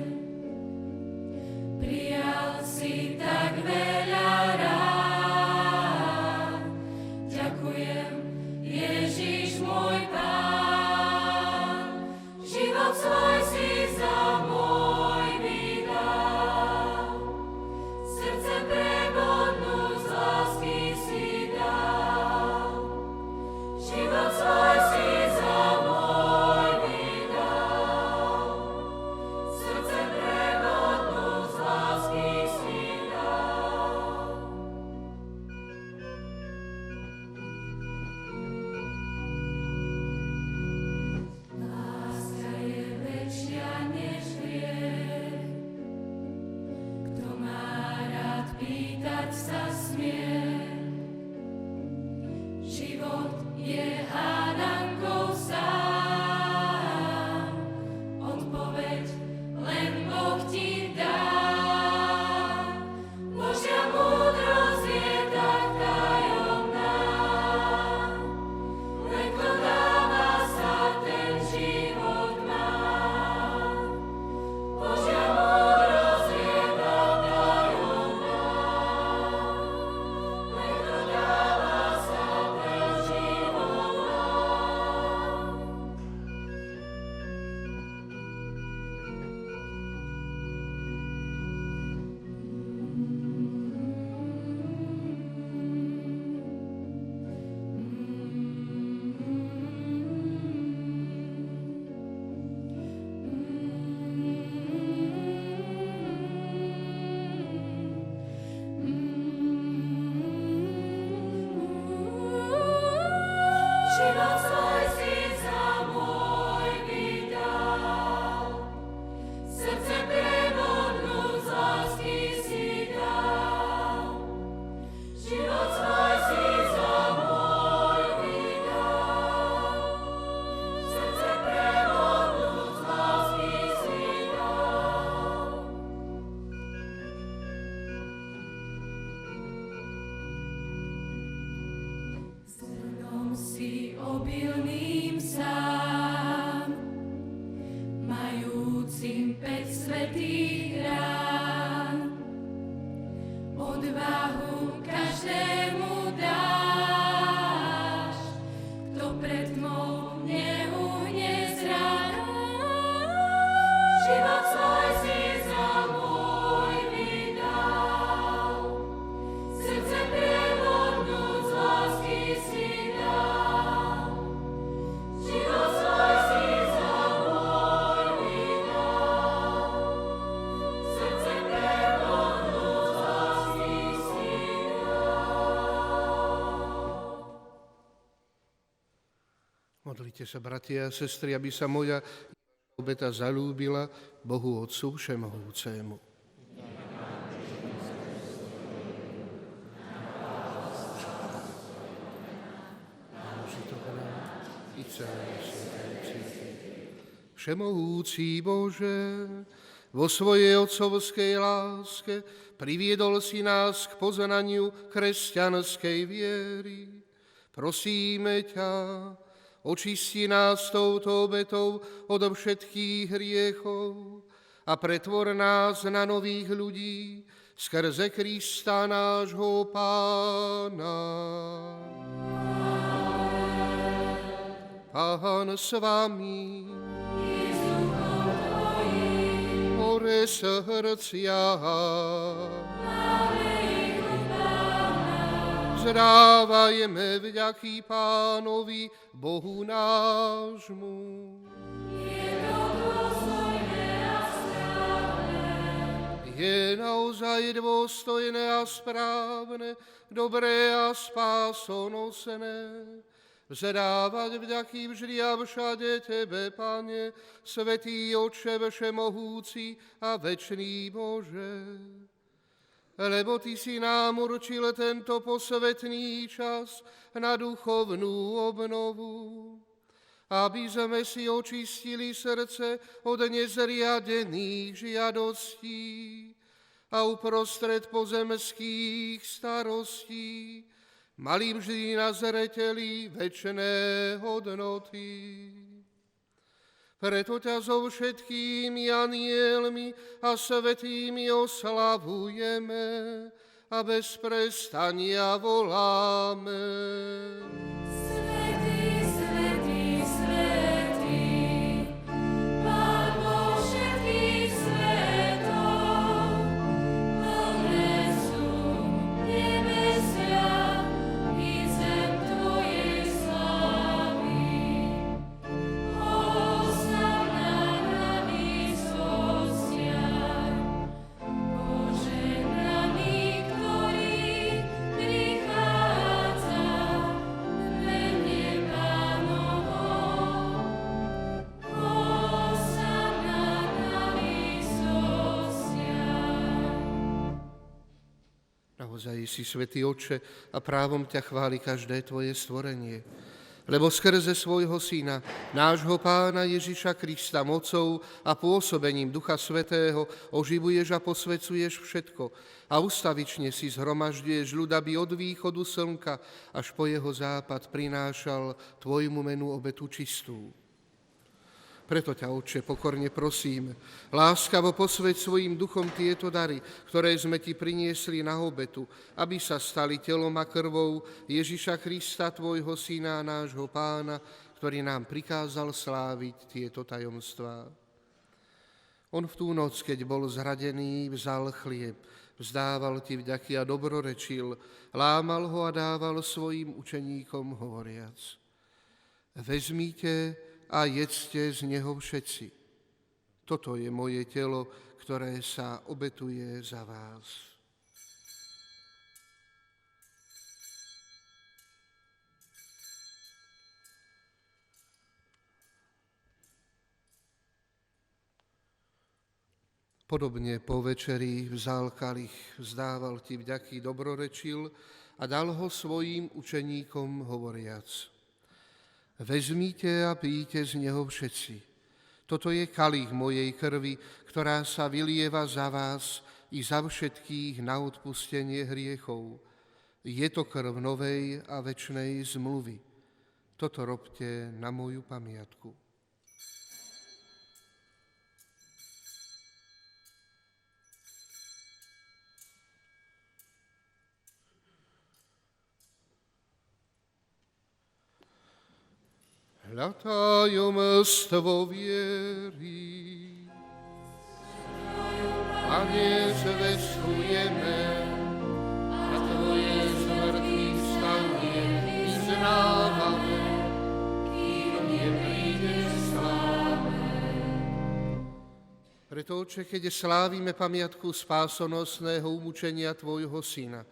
obilným sám, majúcim 5 svätých rán. Odvahu každému dáš, kto pred tmou neuhne zrad. Život svoj si za môj vydal, srdce prevodnúť z lásky si dal. Život svoj si za môj vydal, srdce prevodnúť z lásky si dal. Modlite sa, bratia a sestry, aby sa moja obeta zalúbila Bohu Otcu Všemohúcému. Všemohúci Bože, vo svojej otcovskej láske priviedol si nás k poznaniu kresťanskej viery. Prosíme ťa, očisti nás touto obetou od všetkých hriechov a pretvor nás na nových ľudí skrze Krista nášho Pána. Pán s vami, hore srdcia, vzdávajme vďaky Pánovi, Bohu nášmu. Je naozaj dôstojné a správne, dobré a spásonosné, vzdávať vďaky vždy a všade Tebe, Pane, Svätý Otče všemohúci a večný Bože. Lebo Ty si nám určil tento posvetný čas na duchovnú obnovu, aby sme si očistili srdce od nezriadených žiadostí a uprostred pozemských starostí mali vždy na zreteli večné hodnoty. Preto ťa so všetkými anielmi a svätými oslavujeme a bez prestania voláme. Svätý, svätý, svätý, Pán Boh všetkých svetov, plné sú nebesia i zem Tvojej slávy. Hosana na výsostiach, požehnaný, ktorý prichádza v mene Pánovom. Hosana na výsostiach. Naozaj si, Svätý Otče, a právom ťa chváli každé Tvoje stvorenie, lebo skrze svojho Syna, nášho Pána Ježiša Krista, mocou a pôsobením Ducha Svätého oživuješ a posvecuješ všetko a ustavične si zhromažďuješ ľud, aby od východu slnka až po jeho západ prinášal Tvojmu menu obetu čistú. Preto ťa, Otče, pokorne prosím, láskavo posväť svojím duchom tieto dary, ktoré sme Ti priniesli na obetu, aby sa stali telom a krvou Ježiša Krista, Tvojho Syna a nášho Pána, ktorý nám prikázal sláviť tieto tajomstvá. On v tú noc, keď bol zradený, vzal chlieb, vzdával Ti vďaky a dobrorečil, lámal ho a dával svojim učeníkom hovoriac: Vezmite a jedzte z neho všetci. Toto je moje telo, ktoré sa obetuje za vás. Podobne po večeri vzal kalich, vzdával Ti vďaky, dobrorečil a dal ho svojim učeníkom hovoriac: Vezmite a píte z neho všetci. Toto je kalich mojej krvi, ktorá sa vylieva za vás i za všetkých na odpustenie hriechov. Je to krv novej a večnej zmluvy. Toto robte na moju pamiatku. Tajomstvo viery. Pane, zvestujeme a Tvoje zmrtvých stanie vyznávame, kým neprídeš sláve. Preto, Oče, keď slávime pamiatku spásonosného umúčenia Tvojho Syna,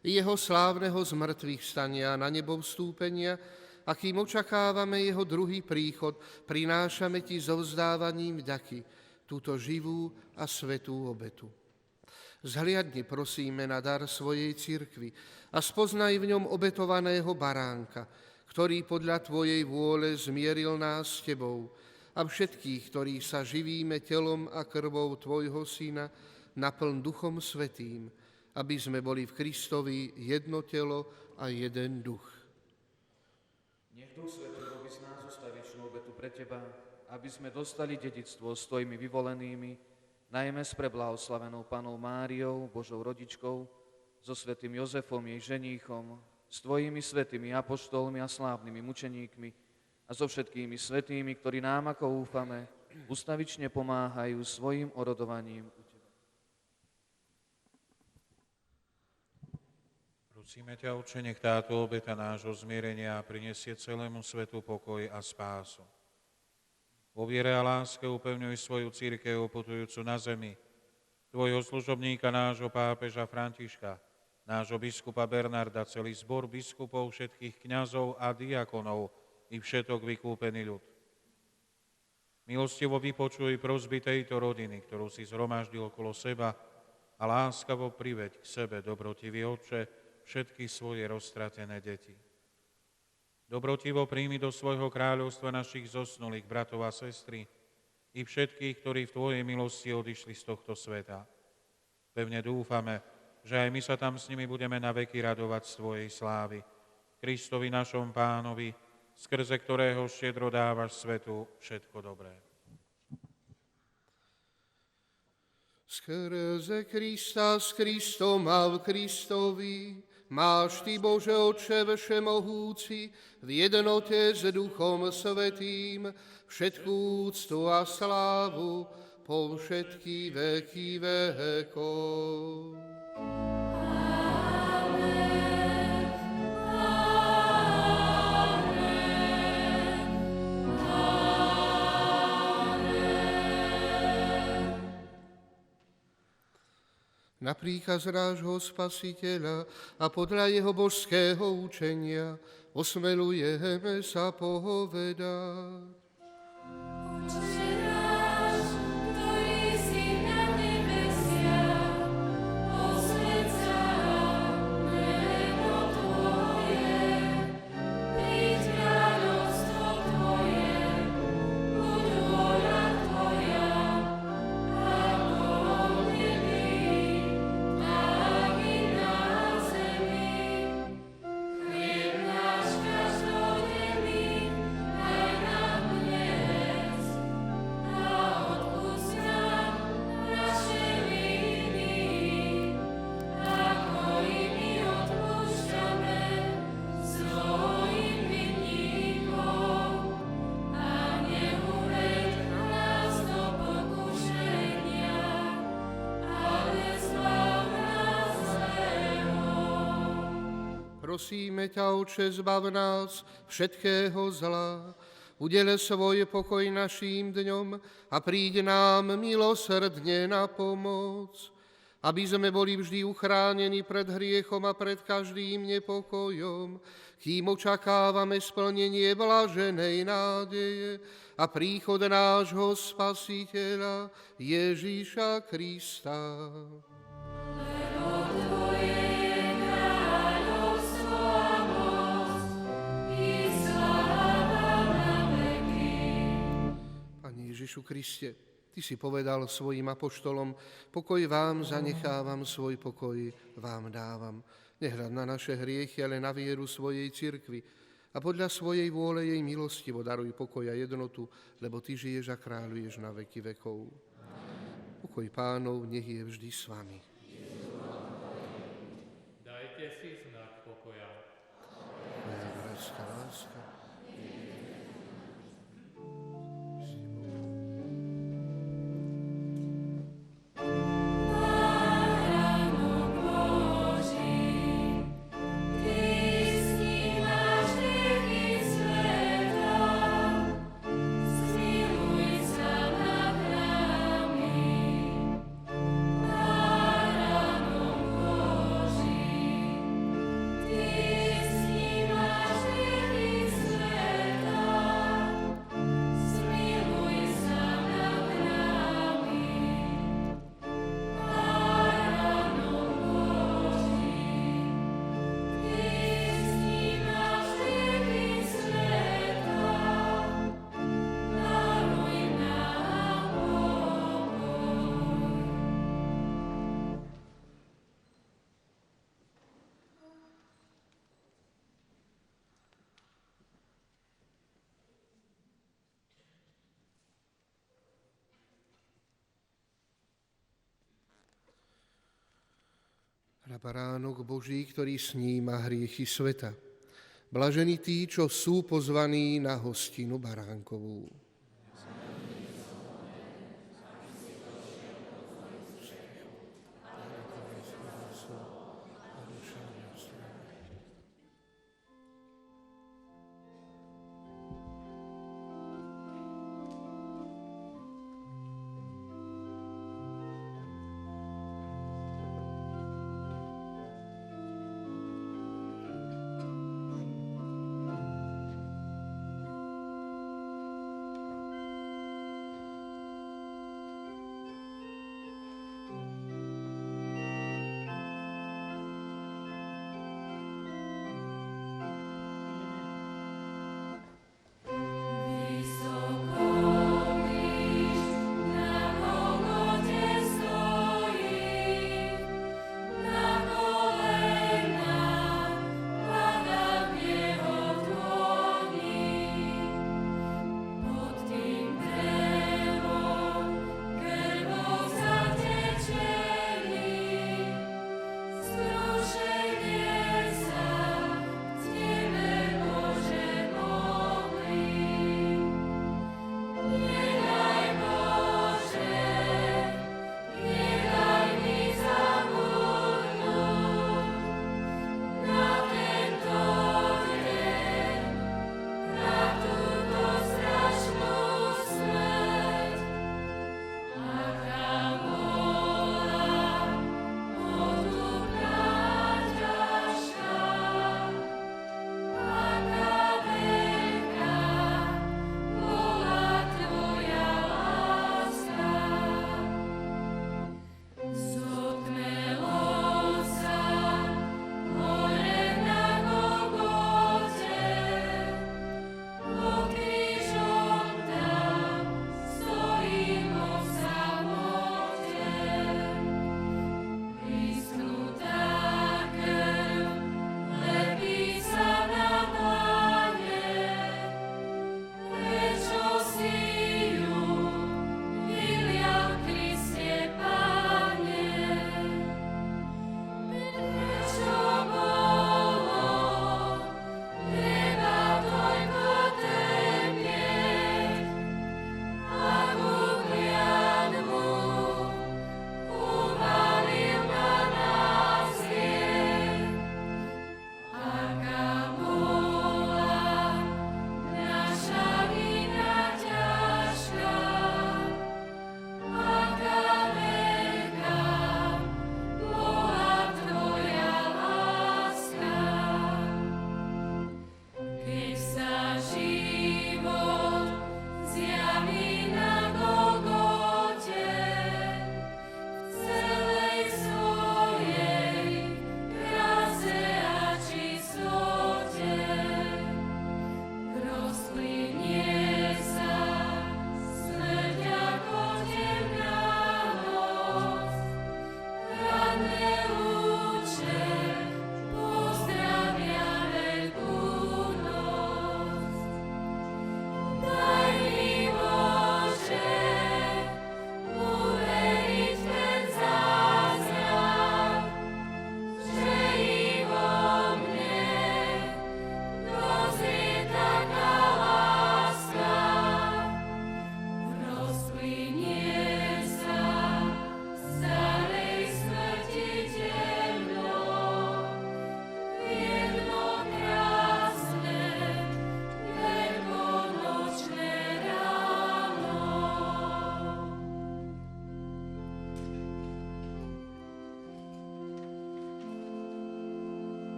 jeho slávneho zmrtvých stania na nebo vstúpenia, a kým očakávame jeho druhý príchod, prinášame ti so vzdávaním vďaky túto živú a svätú obetu. Zhliadni, prosíme, na dar svojej cirkvi a spoznaj v ňom obetovaného baránka, ktorý podľa tvojej vôle zmieril nás s tebou, a všetkých, ktorí sa živíme telom a krvou tvojho Syna, naplň Duchom Svätým, aby sme boli v Kristovi jedno telo a jeden duch. Nech Duch Svätý robí z nás ustavičnú obetu pre Teba, aby sme dostali dedičstvo s Tvojimi vyvolenými, najmä s preblahoslavenou Pannou Máriou, Božou rodičkou, so svätým Jozefom, jej ženíchom, s Tvojimi svätými apoštolmi a slávnymi mučeníkmi a so všetkými svätými, ktorí nám, ako úfame, ustavične pomáhajú svojim orodovaním u Teba. Prosíme ťa, Otče, nech táto obeta nášho zmierenia prinesie celému svetu pokoj a spásu. Vo viere a láske upevňuj svoju cirkev putujúcu na zemi, tvojho služobníka, nášho pápeža Františka, nášho biskupa Bernarda, celý zbor biskupov, všetkých kňazov a diakonov i všetok vykúpený ľud. Milostivo vypočuj prosby tejto rodiny, ktorú si zhromaždil okolo seba, a láskavo priveď k sebe, dobrotivý Otče, všetky svoje roztratené deti. Dobrotivo príjmi do svojho kráľovstva našich zosnulých bratov a sestry i všetkých, ktorí v Tvojej milosti odišli z tohto sveta. Pevne dúfame, že aj my sa tam s nimi budeme na veky radovať z Tvojej slávy. Kristovi našom Pánovi, skrze ktorého štedro dávaš svetu všetko dobré. Skrze Krista, s Kristom a v Kristovi máš Ty, Bože Otče všemohúci, v jednote s Duchom Svätým všetkú úctu a slávu po všetky veky vekov. Na príkaz nášho Spasiteľa a podľa jeho božského učenia osmelujeme sa povedať. Otče náš, ktorý si na nebesiach, posväť sa meno Tvoje, príď kráľovstvo Tvoje, buď vôľa Tvoja, ako v nebi, tak i na zemi. Chlieb náš každodenný daj nám dnes a odpusť nám naše viny, ako i my odpúšťame svojim vinníkom. A neuveď nás do pokušenia, ale zbav nás zlého. Prosíme ťa, Otče, zbav nás všetkého zla, udele svoj pokoj naším dňom a príď nám milosrdne na pomoc, aby sme boli vždy uchránení pred hriechom a pred každým nepokojom, kým očakávame splnenie blaženej nádeje a príchod nášho Spasiteľa Ježíša Krista. Lebo Tvoje je kráľovstvo a moc i sláva na veky. Pane Ježišu Kriste, Ty si povedal svojim apoštolom, pokoj vám zanechávam, svoj pokoj vám dávam. Nehľad na naše hriechy, ale na vieru svojej cirkvi a podľa svojej vôle jej milostivo daruj pokoj a jednotu, lebo Ty žiješ a kráľuješ na veky vekov. Pokoj Pánov nech je vždy s vami. Dajte si znak pokoja. Moja bratská láska. Na baránok Boží, ktorý sníma hriechy sveta. Blažení tí, čo sú pozvaní na hostinu baránkovú.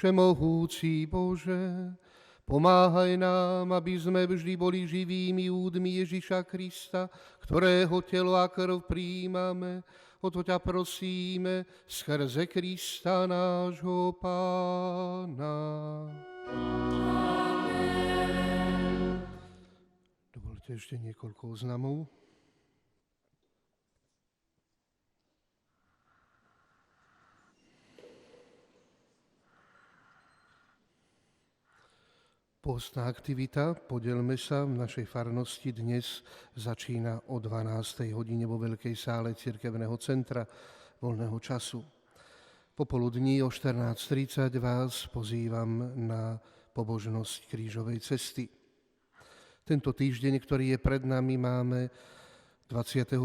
Všemohúci Bože, pomáhaj nám, aby sme vždy boli živými údmi Ježiša Krista, ktorého telo a krv prijímame. O to ťa prosíme skrze Krista nášho Pána. Dovolte ešte niekoľko oznamov. Postná aktivita, podelme sa, v našej farnosti dnes začína o 12. hodine vo veľkej sále cirkevného centra voľného času. Popoludní o 14.30 vás pozývam na pobožnosť krížovej cesty. Tento týždeň, ktorý je pred nami, máme 25.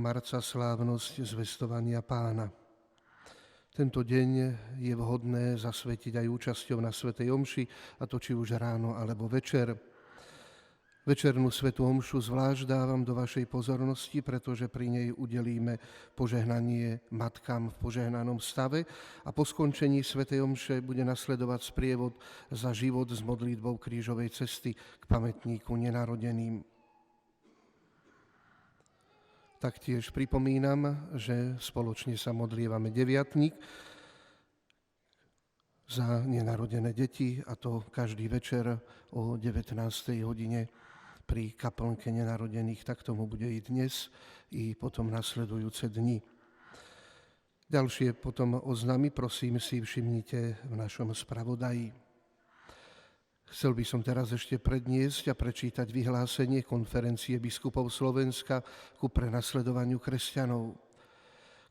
marca slávnosť zvestovania Pána. Tento deň je vhodné zasvetiť aj účasťou na svätej omši, a to či už ráno alebo večer. Večernú svätú omšu zvlášť dávam do vašej pozornosti, pretože pri nej udelíme požehnanie matkám v požehnanom stave a po skončení svätej omše bude nasledovať sprievod za život s modlitbou krížovej cesty k pamätníku nenarodeným. Taktiež pripomínam, že spoločne sa modlievame deviatnik za nenarodené deti, a to každý večer o 19. hodine pri kaplnke nenarodených. Tak tomu bude i dnes, i potom nasledujúce dni. Ďalšie potom oznámy, prosím, si všimnite v našom spravodaji. Chcel by som teraz ešte predniesť a prečítať vyhlásenie Konferencie biskupov Slovenska ku prenasledovaniu kresťanov.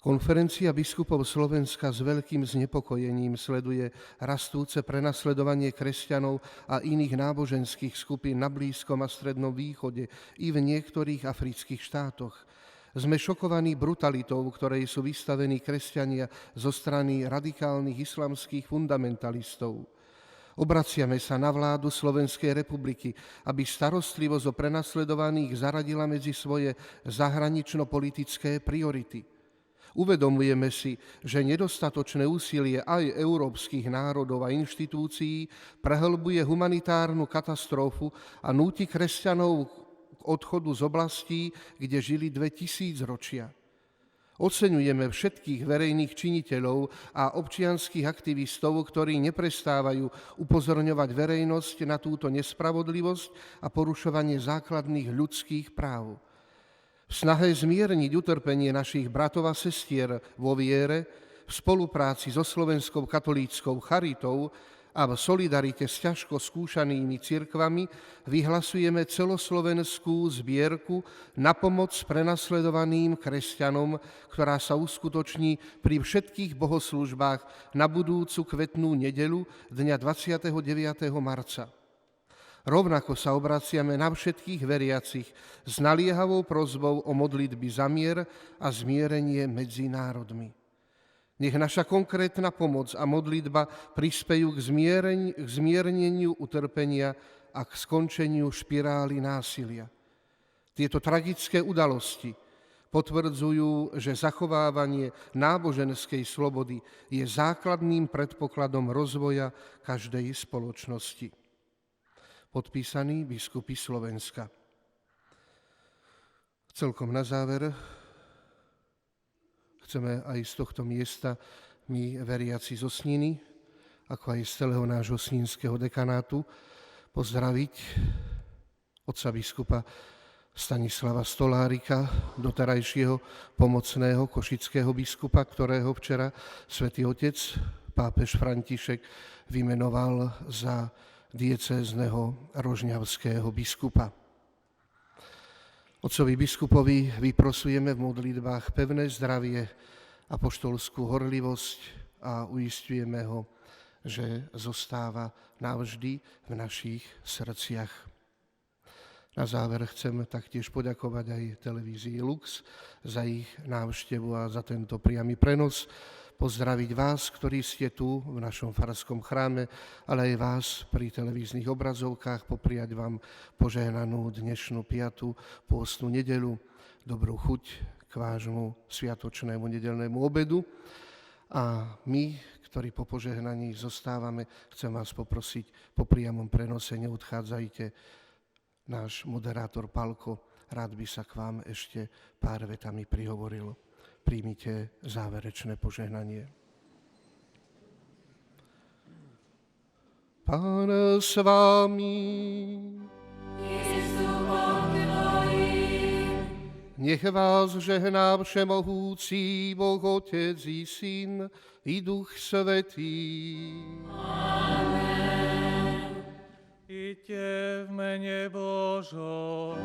Konferencia biskupov Slovenska s veľkým znepokojením sleduje rastúce prenasledovanie kresťanov a iných náboženských skupín na Blízkom a Strednom východe i v niektorých afrických štátoch. Sme šokovaní brutalitou, ktorej sú vystavení kresťania zo strany radikálnych islamských fundamentalistov. Obraciame sa na vládu Slovenskej republiky, aby starostlivosť o prenasledovaných zaradila medzi svoje zahranično-politické priority. Uvedomujeme si, že nedostatočné úsilie aj európskych národov a inštitúcií prehlbuje humanitárnu katastrofu a núti kresťanov k odchodu z oblastí, kde žili 2000 ročia. Oceňujeme všetkých verejných činiteľov a občianskych aktivistov, ktorí neprestávajú upozorňovať verejnosť na túto nespravodlivosť a porušovanie základných ľudských práv. V snahe zmierniť utrpenie našich bratov a sestier vo viere, v spolupráci so Slovenskou katolíckou charitou a v solidarite s ťažko skúšanými cirkvami vyhlasujeme celoslovenskú zbierku na pomoc prenasledovaným kresťanom, ktorá sa uskutoční pri všetkých bohoslužbách na budúcu kvetnú nedeľu dňa 29. marca. Rovnako sa obraciame na všetkých veriacich s naliehavou prosbou o modlitby za mier a zmierenie medzi národmi. Nech naša konkrétna pomoc a modlitba prispejú k zmierneniu utrpenia a k skončeniu špirály násilia. Tieto tragické udalosti potvrdzujú, že zachovávanie náboženskej slobody je základným predpokladom rozvoja každej spoločnosti. Podpísaní biskupy Slovenska. Celkom na záver chceme aj z tohto miesta my, veriaci zo Sniny, ako aj z celého nášho snínskeho dekanátu, pozdraviť otca biskupa Stanislava Stolárika, doterajšieho pomocného košického biskupa, ktorého včera svätý Otec, pápež František, vymenoval za diecézneho rožňavského biskupa. Otcovi biskupovi vyprosujeme v modlitbách pevné zdravie, apoštolskú horlivosť a uisťujeme ho, že zostáva navždy v našich srdciach. Na záver chcem taktiež poďakovať aj televízii Lux za ich návštevu a za tento priamy prenos. Pozdraviť vás, ktorí ste tu v našom farskom chráme, ale aj vás pri televíznych obrazovkách, popriať vám požehnanú dnešnú 5. pôstnu nedeľu, dobrú chuť k vášmu sviatočnému nedeľnému obedu. A my k ktorí po požehnaní zostávame, chcem vás poprosiť, po priamom prenose neodchádzajte. Náš moderátor Palko rád by sa k vám ešte pár vetami prihovoril. Príjmite záverečné požehnanie. Pán s vámi. Nech vás žehná všemohúci Boh Otec i Syn i Duch Svätý. Amen. Iďte v mene Božom.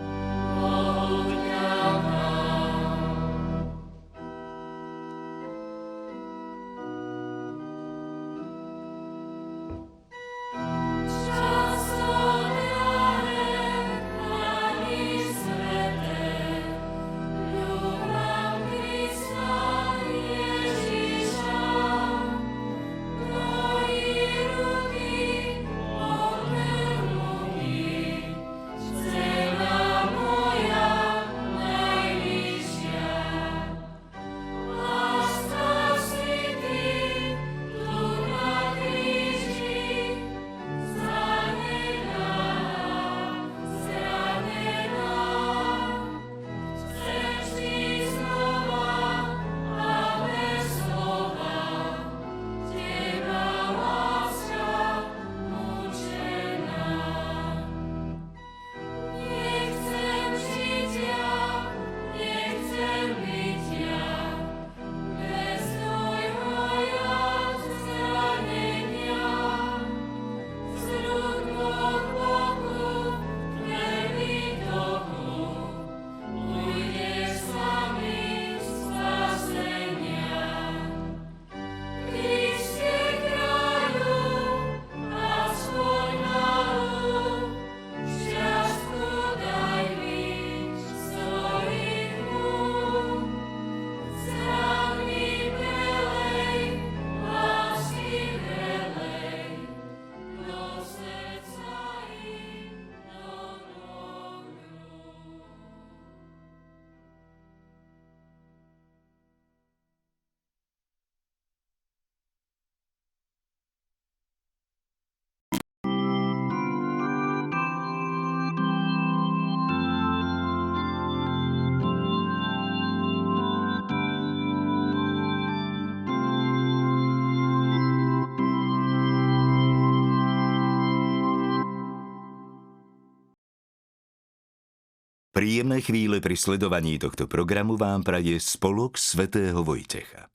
Príjemné chvíle pri sledovaní tohto programu vám praje spolok svätého Vojtecha.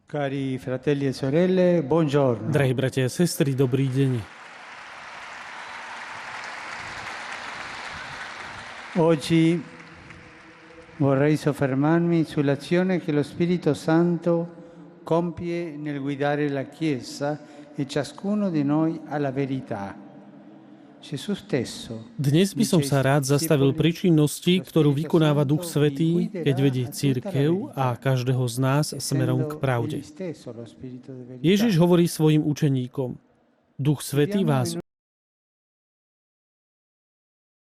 Cari fratelli e sorelle, buongiorno. Drahí bratia a sestry, dobrý deň. Oggi vorrei soffermarmi sull'azione che lo Spirito Santo compie nel guidare la Chiesa e ciascuno di noi alla verità. Dnes by som sa rád zastavil pri činnosti, ktorú vykonáva Duch Svätý, keď vedie cirkev a každého z nás smerom k pravde. Ježiš hovorí svojim učeníkom: Duch Svätý vás